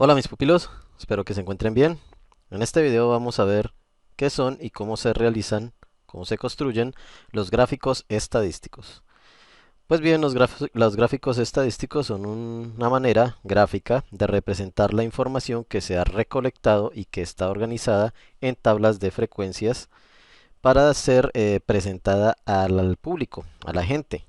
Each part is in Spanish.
Hola mis pupilos, espero que se encuentren bien. En este video vamos a ver qué son y cómo se realizan, cómo se construyen los gráficos estadísticos. Pues bien, los gráficos estadísticos son una manera gráfica de representar la información que se ha recolectado y que está organizada en tablas de frecuencias para ser presentada al público, a la gente,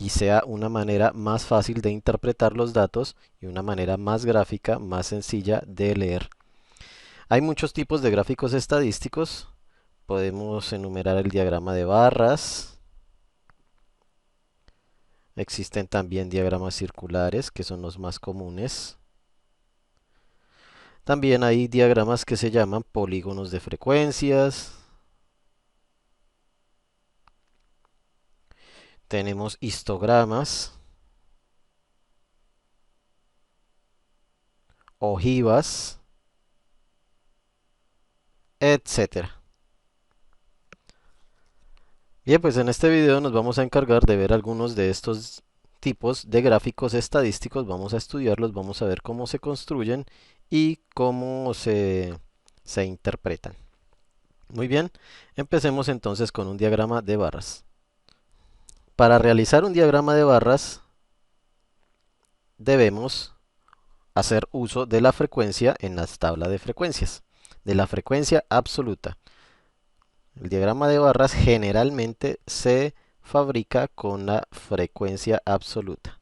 y sea una manera más fácil de interpretar los datos y una manera más gráfica, más sencilla de leer. Hay muchos tipos de gráficos estadísticos. Podemos enumerar el diagrama de barras. Existen también diagramas circulares, que son los más comunes. También hay diagramas que se llaman polígonos de frecuencias. Tenemos histogramas, ojivas, etcétera. Bien, pues en este video nos vamos a encargar de ver algunos de estos tipos de gráficos estadísticos. Vamos a estudiarlos, vamos a ver cómo se construyen y cómo se interpretan. Muy bien, empecemos entonces con un diagrama de barras. Para realizar un diagrama de barras debemos hacer uso de la frecuencia en la tabla de frecuencias, de la frecuencia absoluta. El diagrama de barras generalmente se fabrica con la frecuencia absoluta.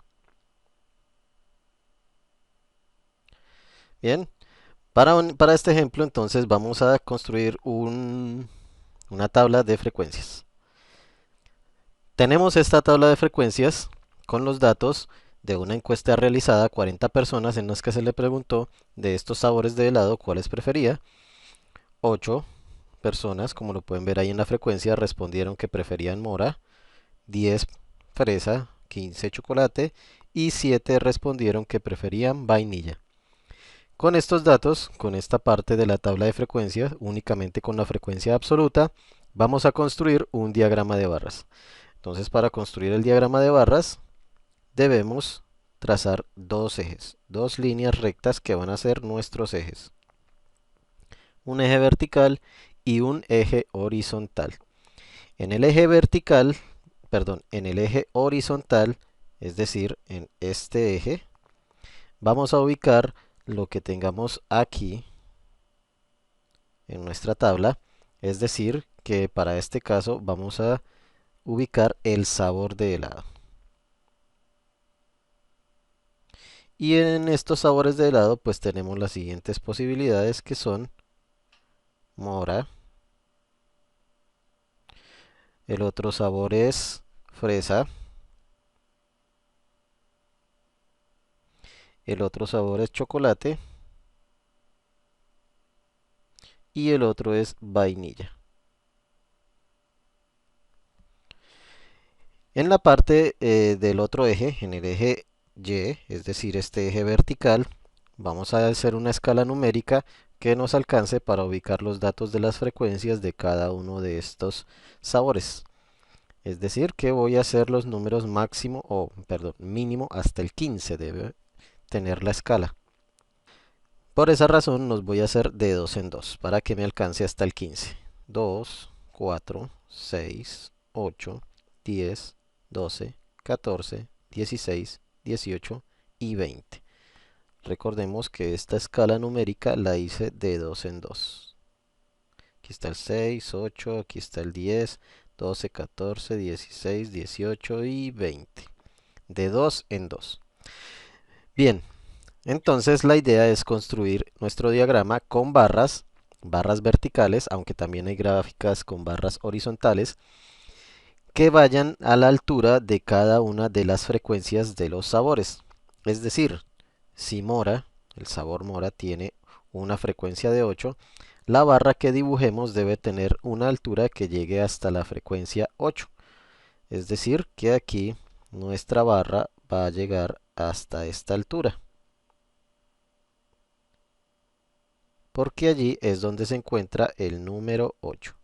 Bien, para este ejemplo entonces vamos a construir una tabla de frecuencias. Tenemos esta tabla de frecuencias con los datos de una encuesta realizada a 40 personas en las que se le preguntó de estos sabores de helado cuáles prefería. 8 personas, como lo pueden ver ahí en la frecuencia, respondieron que preferían mora, 10 fresa, 15 chocolate y 7 respondieron que preferían vainilla. Con estos datos, con esta parte de la tabla de frecuencias, únicamente con la frecuencia absoluta, vamos a construir un diagrama de barras. Entonces, para construir el diagrama de barras, debemos trazar dos ejes, dos líneas rectas que van a ser nuestros ejes. Un eje vertical y un eje horizontal. En el eje vertical, perdón, en el eje horizontal, es decir, en este eje, vamos a ubicar lo que tengamos aquí en nuestra tabla, es decir, que para este caso vamos a ubicar el sabor de helado. Y en estos sabores de helado pues tenemos las siguientes posibilidades que son mora, el otro sabor es fresa, el otro sabor es chocolate y el otro es vainilla. En la parte del otro eje, en el eje Y, es decir, este eje vertical, vamos a hacer una escala numérica que nos alcance para ubicar los datos de las frecuencias de cada uno de estos sabores. Es decir, que voy a hacer los números máximo o, perdón, mínimo hasta el 15 debe tener la escala. Por esa razón nos voy a hacer de 2 en 2 para que me alcance hasta el 15. 2, 4, 6, 8, 10, 12, 14, 16, 18 y 20. Recordemos que esta escala numérica la hice de 2 en 2. Aquí está el 6, 8, aquí está el 10, 12, 14, 16, 18 y 20. De 2 en 2. Bien, entonces la idea es construir nuestro diagrama con barras, barras verticales, aunque también hay gráficas con barras horizontales, que vayan a la altura de cada una de las frecuencias de los sabores. Es decir, si mora, el sabor mora tiene una frecuencia de 8, la barra que dibujemos debe tener una altura que llegue hasta la frecuencia 8. Es decir, que aquí nuestra barra va a llegar hasta esta altura, porque allí es donde se encuentra el número 8.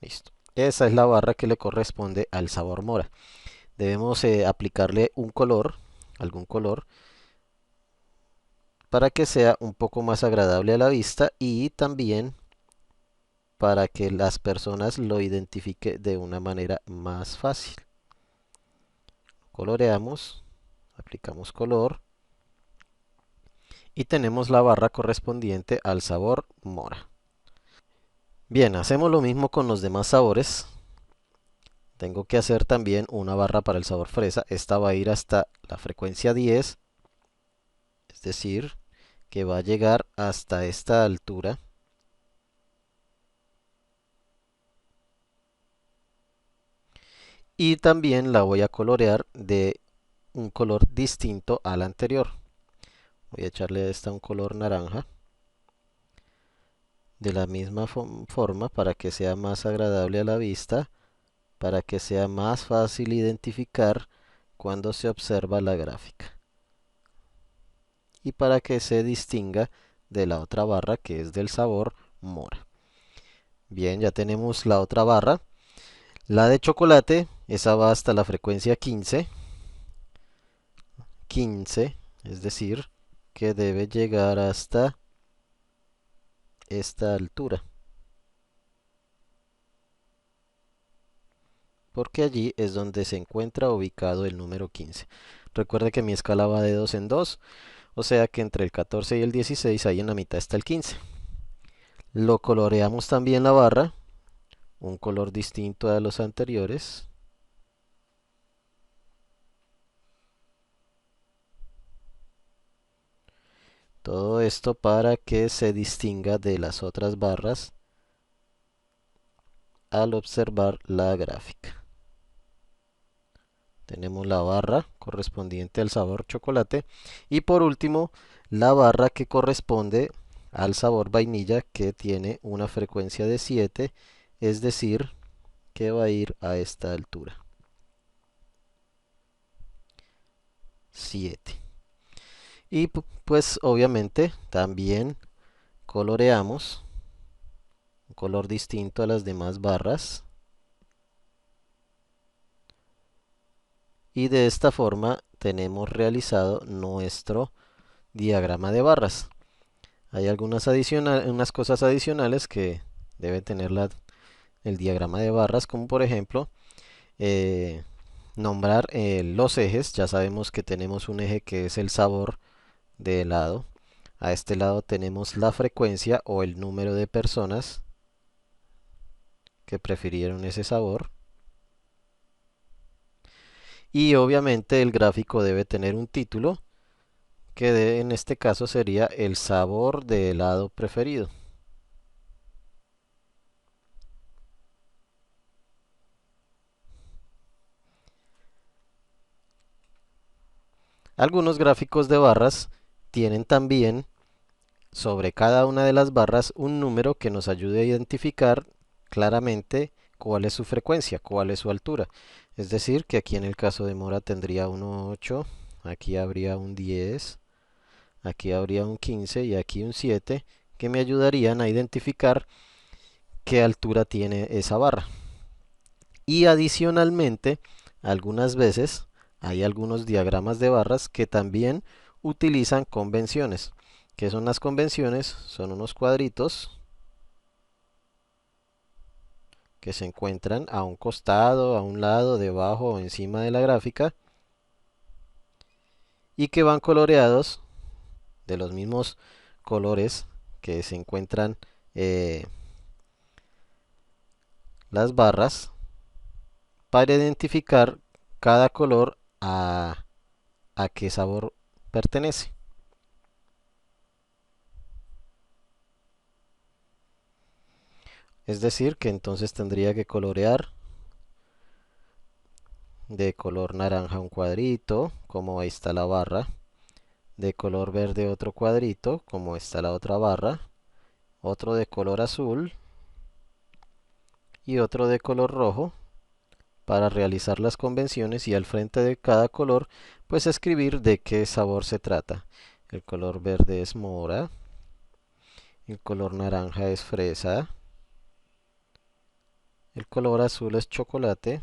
Listo. Esa es la barra que le corresponde al sabor mora. Debemos aplicarle un color, algún color, para que sea un poco más agradable a la vista y también para que las personas lo identifiquen de una manera más fácil. Coloreamos, aplicamos color y tenemos la barra correspondiente al sabor mora. Bien, hacemos lo mismo con los demás sabores. Tengo que hacer también una barra para el sabor fresa. Esta va a ir hasta la frecuencia 10, es decir, que va a llegar hasta esta altura. Y también la voy a colorear de un color distinto al anterior. Voy a echarle a esta un color naranja. De la misma forma para que sea más agradable a la vista, para que sea más fácil identificar cuando se observa la gráfica. Y para que se distinga de la otra barra que es del sabor mora. Bien, ya tenemos la otra barra. La de chocolate, esa va hasta la frecuencia 15. 15, es decir, que debe llegar hasta esta altura. Porque allí es donde se encuentra ubicado el número 15. Recuerde que mi escala va de 2 en 2, o sea que entre el 14 y el 16 ahí en la mitad está el 15. Lo coloreamos también la barra, un color distinto a los anteriores. Todo esto para que se distinga de las otras barras al observar la gráfica. Tenemos la barra correspondiente al sabor chocolate y por último la barra que corresponde al sabor vainilla que tiene una frecuencia de 7, es decir, que va a ir a esta altura. 7. Y pues obviamente también coloreamos un color distinto a las demás barras. Y de esta forma tenemos realizado nuestro diagrama de barras. Hay unas cosas adicionales que debe tener el diagrama de barras, como por ejemplo eh, nombrar los ejes. Ya sabemos que tenemos un eje que es el sabor de helado. A este lado tenemos la frecuencia o el número de personas que prefirieron ese sabor. Y obviamente el gráfico debe tener un título que en este caso sería el sabor de helado preferido. Algunos gráficos de barras tienen también sobre cada una de las barras un número que nos ayude a identificar claramente cuál es su frecuencia, cuál es su altura. Es decir, que aquí en el caso de mora tendría un 8, aquí habría un 10, aquí habría un 15 y aquí un 7, que me ayudarían a identificar qué altura tiene esa barra. Y adicionalmente, algunas veces hay algunos diagramas de barras que también utilizan convenciones. ¿Qué son las convenciones? Son unos cuadritos que se encuentran a un costado, a un lado, debajo o encima de la gráfica y que van coloreados de los mismos colores que se encuentran eh, las barras para identificar cada color a qué sabor pertenece. Es decir, que entonces tendría que colorear de color naranja un cuadrito, como ahí está la barra, de color verde otro cuadrito, como está la otra barra, otro de color azul y otro de color rojo para realizar las convenciones y al frente de cada color pues escribir de qué sabor se trata. El color verde es mora, el color naranja es fresa, el color azul es chocolate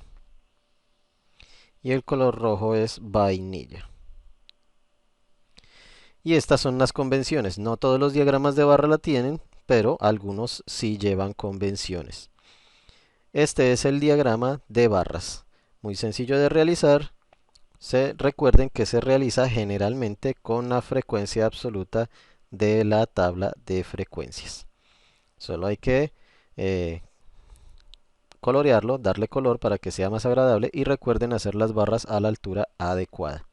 y el color rojo es vainilla. Y estas son las convenciones. No todos los diagramas de barra la tienen, pero algunos sí llevan convenciones. Este es el diagrama de barras. Muy sencillo de realizar. Recuerden que se realiza generalmente con la frecuencia absoluta de la tabla de frecuencias. Solo hay que colorearlo, darle color para que sea más agradable y recuerden hacer las barras a la altura adecuada.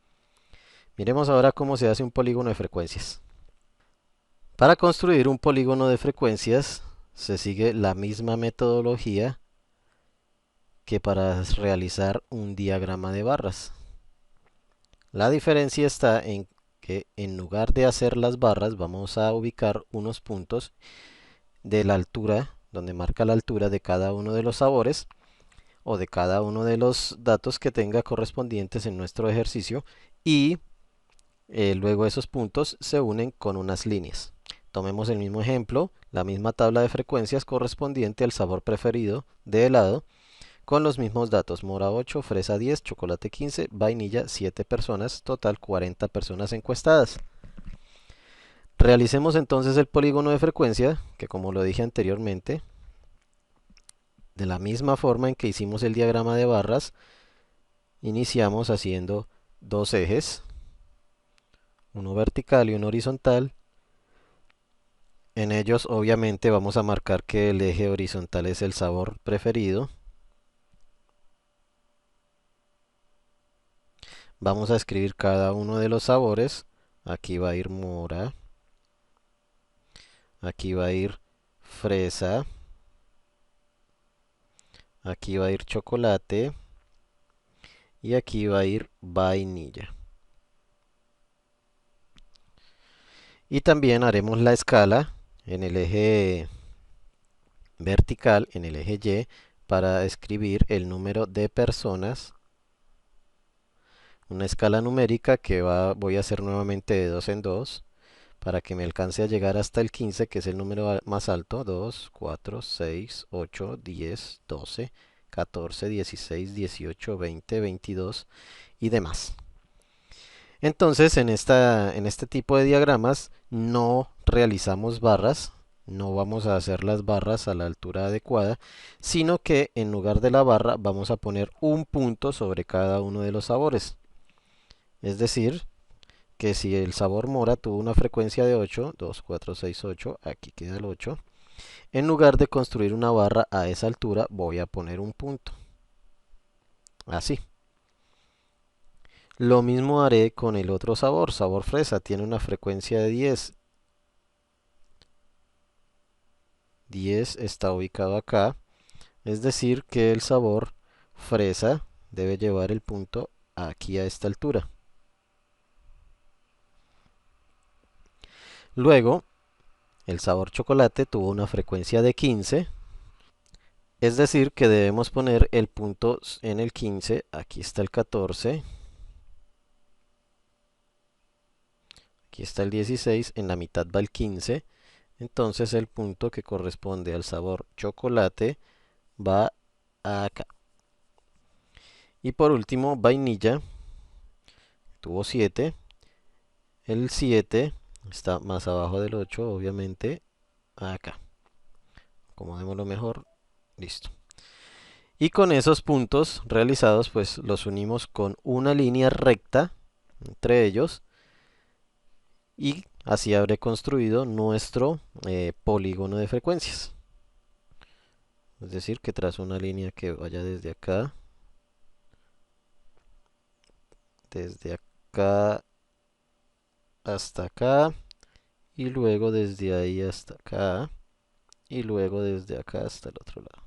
Miremos ahora cómo se hace un polígono de frecuencias. Para construir un polígono de frecuencias se sigue la misma metodología que para realizar un diagrama de barras. La diferencia está en que en lugar de hacer las barras vamos a ubicar unos puntos de la altura, donde marca la altura de cada uno de los sabores o de cada uno de los datos que tenga correspondientes en nuestro ejercicio y luego esos puntos se unen con unas líneas. Tomemos el mismo ejemplo, la misma tabla de frecuencias correspondiente al sabor preferido de helado, con los mismos datos, mora 8, fresa 10, chocolate 15, vainilla 7 personas, total 40 personas encuestadas. Realicemos entonces el polígono de frecuencia, que como lo dije anteriormente, de la misma forma en que hicimos el diagrama de barras, iniciamos haciendo dos ejes, uno vertical y uno horizontal. En ellos obviamente vamos a marcar que el eje horizontal es el sabor preferido. Vamos a escribir cada uno de los sabores. Aquí va a ir mora. Aquí va a ir fresa. Aquí va a ir chocolate. Y aquí va a ir vainilla. Y también haremos la escala en el eje vertical, en el eje Y, para escribir el número de personas. Una escala numérica que voy a hacer nuevamente de 2 en 2 para que me alcance a llegar hasta el 15, que es el número más alto. 2, 4, 6, 8, 10, 12, 14, 16, 18, 20, 22 y demás. Entonces, en este tipo de diagramas no realizamos barras, no vamos a hacer las barras a la altura adecuada, sino que en lugar de la barra vamos a poner un punto sobre cada uno de los sabores. Es decir, que si el sabor mora tuvo una frecuencia de 8, 2, 4, 6, 8, aquí queda el 8. En lugar de construir una barra a esa altura, voy a poner un punto. Así. Lo mismo haré con el otro sabor. Sabor fresa tiene una frecuencia de 10. 10 está ubicado acá. Es decir, que el sabor fresa debe llevar el punto aquí a esta altura. Luego, el sabor chocolate tuvo una frecuencia de 15. Es decir, que debemos poner el punto en el 15. Aquí está el 14. Aquí está el 16. En la mitad va el 15. Entonces el punto que corresponde al sabor chocolate va acá. Y por último, vainilla. Tuvo 7. El 7 está más abajo del 8, obviamente. Acá. Acomodémoslo mejor. Listo. Y con esos puntos realizados, pues los unimos con una línea recta entre ellos. Y así habré construido nuestro polígono de frecuencias. Es decir, que trazo una línea que vaya desde acá hasta acá, y luego desde ahí hasta acá, y luego desde acá hasta el otro lado.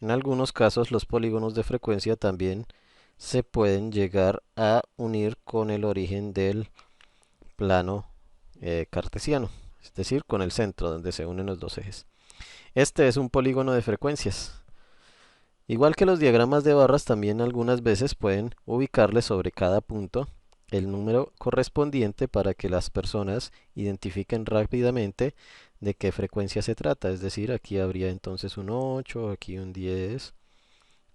En algunos casos los polígonos de frecuencia también se pueden llegar a unir con el origen del plano cartesiano, es decir, con el centro donde se unen los dos ejes. Este es un polígono de frecuencias. Igual que los diagramas de barras, también algunas veces pueden ubicarle sobre cada punto el número correspondiente para que las personas identifiquen rápidamente de qué frecuencia se trata. Es decir, aquí habría entonces un 8, aquí un 10,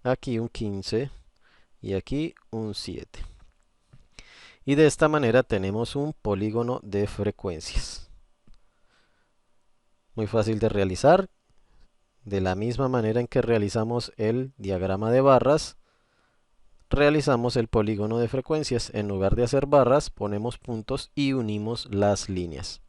aquí un 15 y aquí un 7. Y de esta manera tenemos un polígono de frecuencias. Muy fácil de realizar. De la misma manera en que realizamos el diagrama de barras, realizamos el polígono de frecuencias. En lugar de hacer barras, ponemos puntos y unimos las líneas.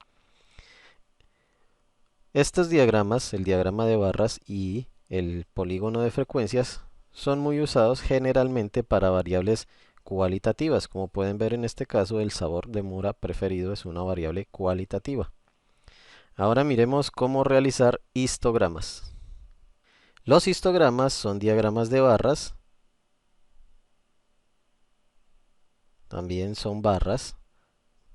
Estos diagramas, el diagrama de barras y el polígono de frecuencias, son muy usados generalmente para variables cualitativas. Como pueden ver en este caso, el sabor de mora preferido es una variable cualitativa. Ahora miremos cómo realizar histogramas. Los histogramas son diagramas de barras, también son barras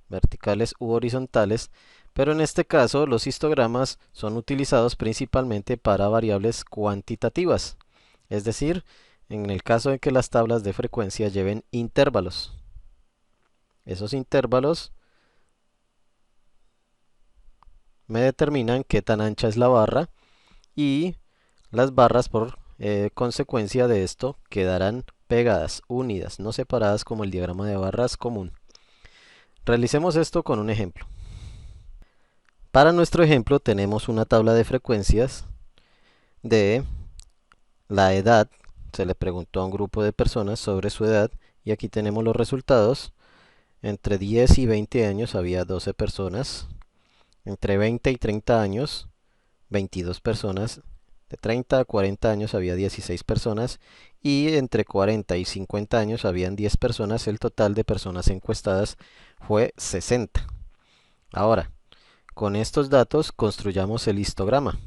verticales u horizontales, pero en este caso los histogramas son utilizados principalmente para variables cuantitativas, es decir, en el caso de que las tablas de frecuencia lleven intervalos. Esos intervalos me determinan qué tan ancha es la barra y las barras por consecuencia de esto quedarán pegadas, unidas, no separadas como el diagrama de barras común. Realicemos esto con un ejemplo. Para nuestro ejemplo tenemos una tabla de frecuencias de la edad. Se le preguntó a un grupo de personas sobre su edad y aquí tenemos los resultados. Entre 10 y 20 años había 12 personas. Entre 20 y 30 años, 22 personas. De 30 a 40 años había 16 personas. Y entre 40 y 50 años habían 10 personas. El total de personas encuestadas fue 60. Ahora, con estos datos construyamos el histograma.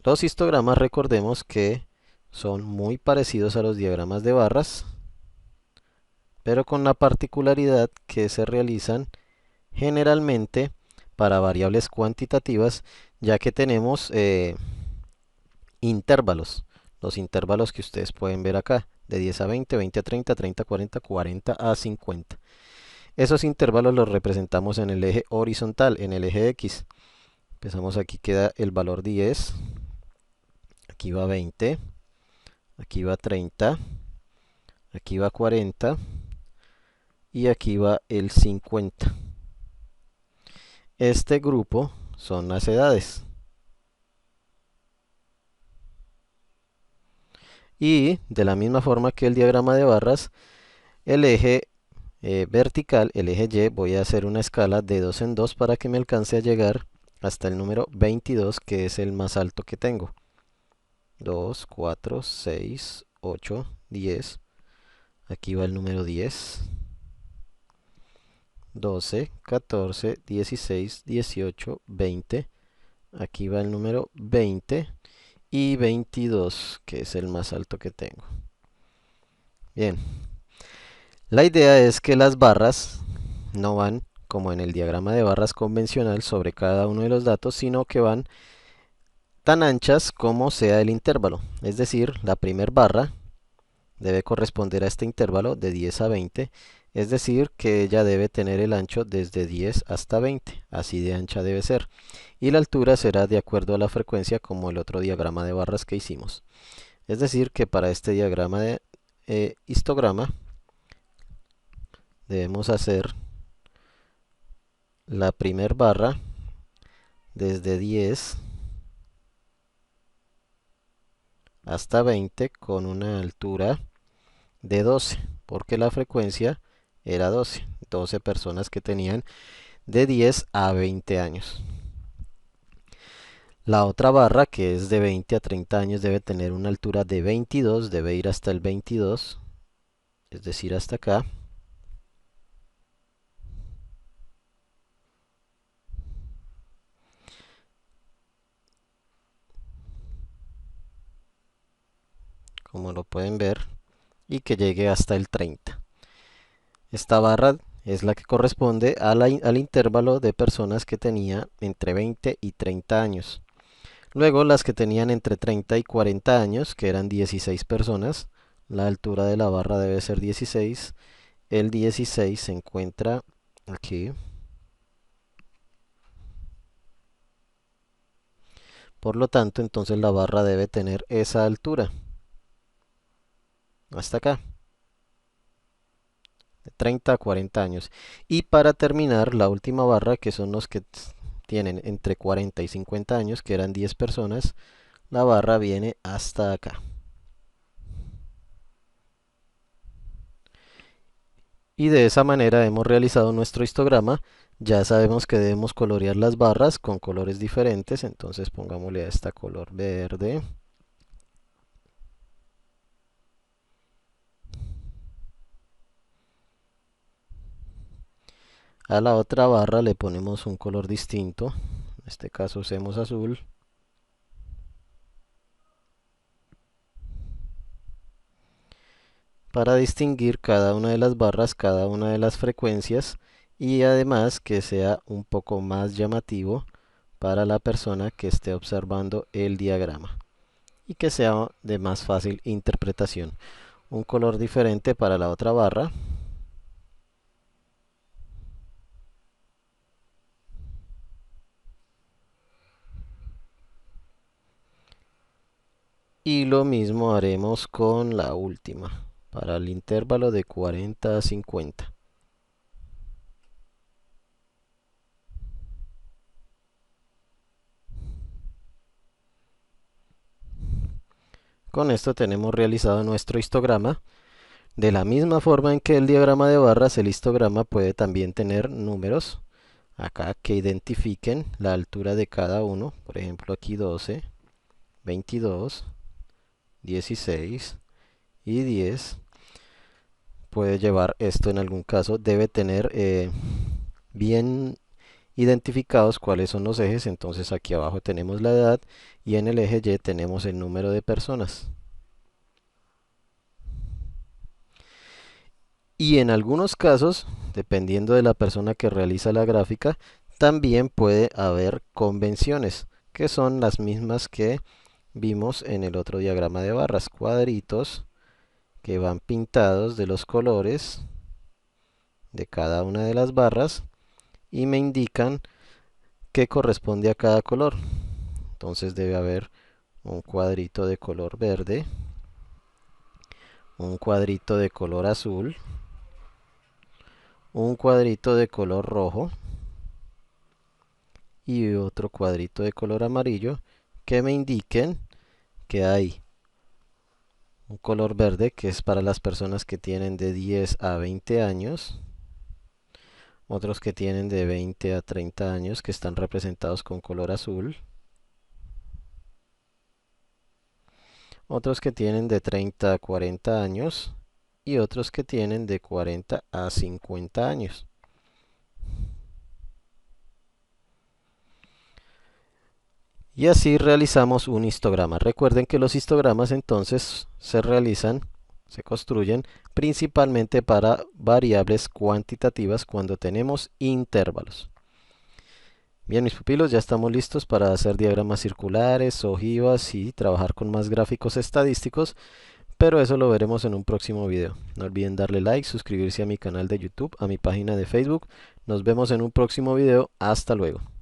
Los histogramas, recordemos que son muy parecidos a los diagramas de barras, pero con la particularidad que se realizan generalmente para variables cuantitativas, ya que tenemos intervalos. Los intervalos que ustedes pueden ver acá, de 10 a 20, 20 a 30, 30 a 40, 40 a 50. Esos intervalos los representamos en el eje horizontal, en el eje X. Empezamos, aquí queda el valor 10, aquí va 20, aquí va 30, aquí va 40 y aquí va el 50. Este grupo son las edades. Y de la misma forma que el diagrama de barras, el eje vertical, el eje Y, voy a hacer una escala de 2 en 2 para que me alcance a llegar hasta el número 22, que es el más alto que tengo. 2, 4, 6, 8, 10. Aquí va el número 10. 12, 14, 16, 18, 20. Aquí va el número 20 y 22, que es el más alto que tengo. Bien, la idea es que las barras no van como en el diagrama de barras convencional sobre cada uno de los datos, sino que van tan anchas como sea el intervalo. Es decir, la primera barra debe corresponder a este intervalo de 10 a 20, es decir, que ella debe tener el ancho desde 10 hasta 20, así de ancha debe ser. Y la altura será de acuerdo a la frecuencia, como el otro diagrama de barras que hicimos. Es decir, que para este diagrama de histograma debemos hacer la primera barra desde 10 hasta 20 con una altura de 12, porque la frecuencia era 12, 12 personas que tenían de 10 a 20 años. La otra barra, que es de 20 a 30 años, debe tener una altura de 22, debe ir hasta el 22, es decir, hasta acá. Como lo pueden ver, y que llegue hasta el 30. Esta barra es la que corresponde al intervalo de personas que tenía entre 20 y 30 años. Luego las que tenían entre 30 y 40 años, que eran 16 personas, la altura de la barra debe ser 16. El 16 se encuentra aquí. Por lo tanto, entonces la barra debe tener esa altura. Hasta acá. 30 a 40 años. Y para terminar, la última barra, que son los que tienen entre 40 y 50 años, que eran 10 personas, la barra viene hasta acá. Y de esa manera hemos realizado nuestro histograma. Ya sabemos que debemos colorear las barras con colores diferentes, entonces pongámosle a esta color verde. A la otra barra le ponemos un color distinto, en este caso usemos azul. Para distinguir cada una de las barras, cada una de las frecuencias y además que sea un poco más llamativo para la persona que esté observando el diagrama y que sea de más fácil interpretación. Un color diferente para la otra barra. Y lo mismo haremos con la última, para el intervalo de 40 a 50. Con esto tenemos realizado nuestro histograma. De la misma forma en que el diagrama de barras, el histograma puede también tener números acá que identifiquen la altura de cada uno. Por ejemplo, aquí 12, 22, 16 y 10. Puede llevar esto en algún caso. Debe tener bien identificados cuáles son los ejes. Entonces aquí abajo tenemos la edad y en el eje Y tenemos el número de personas. Y en algunos casos, dependiendo de la persona que realiza la gráfica, también puede haber convenciones, que son las mismas que vimos en el otro diagrama de barras. Cuadritos que van pintados de los colores de cada una de las barras y me indican qué corresponde a cada color. Entonces debe haber un cuadrito de color verde, un cuadrito de color azul, un cuadrito de color rojo y otro cuadrito de color amarillo que me indiquen que hay un color verde que es para las personas que tienen de 10 a 20 años, otros que tienen de 20 a 30 años que están representados con color azul, otros que tienen de 30 a 40 años y otros que tienen de 40 a 50 años. Y así realizamos un histograma. Recuerden que los histogramas entonces se construyen principalmente para variables cuantitativas cuando tenemos intervalos. Bien, mis pupilos, ya estamos listos para hacer diagramas circulares, ojivas y trabajar con más gráficos estadísticos, pero eso lo veremos en un próximo video. No olviden darle like, suscribirse a mi canal de YouTube, a mi página de Facebook. Nos vemos en un próximo video. Hasta luego.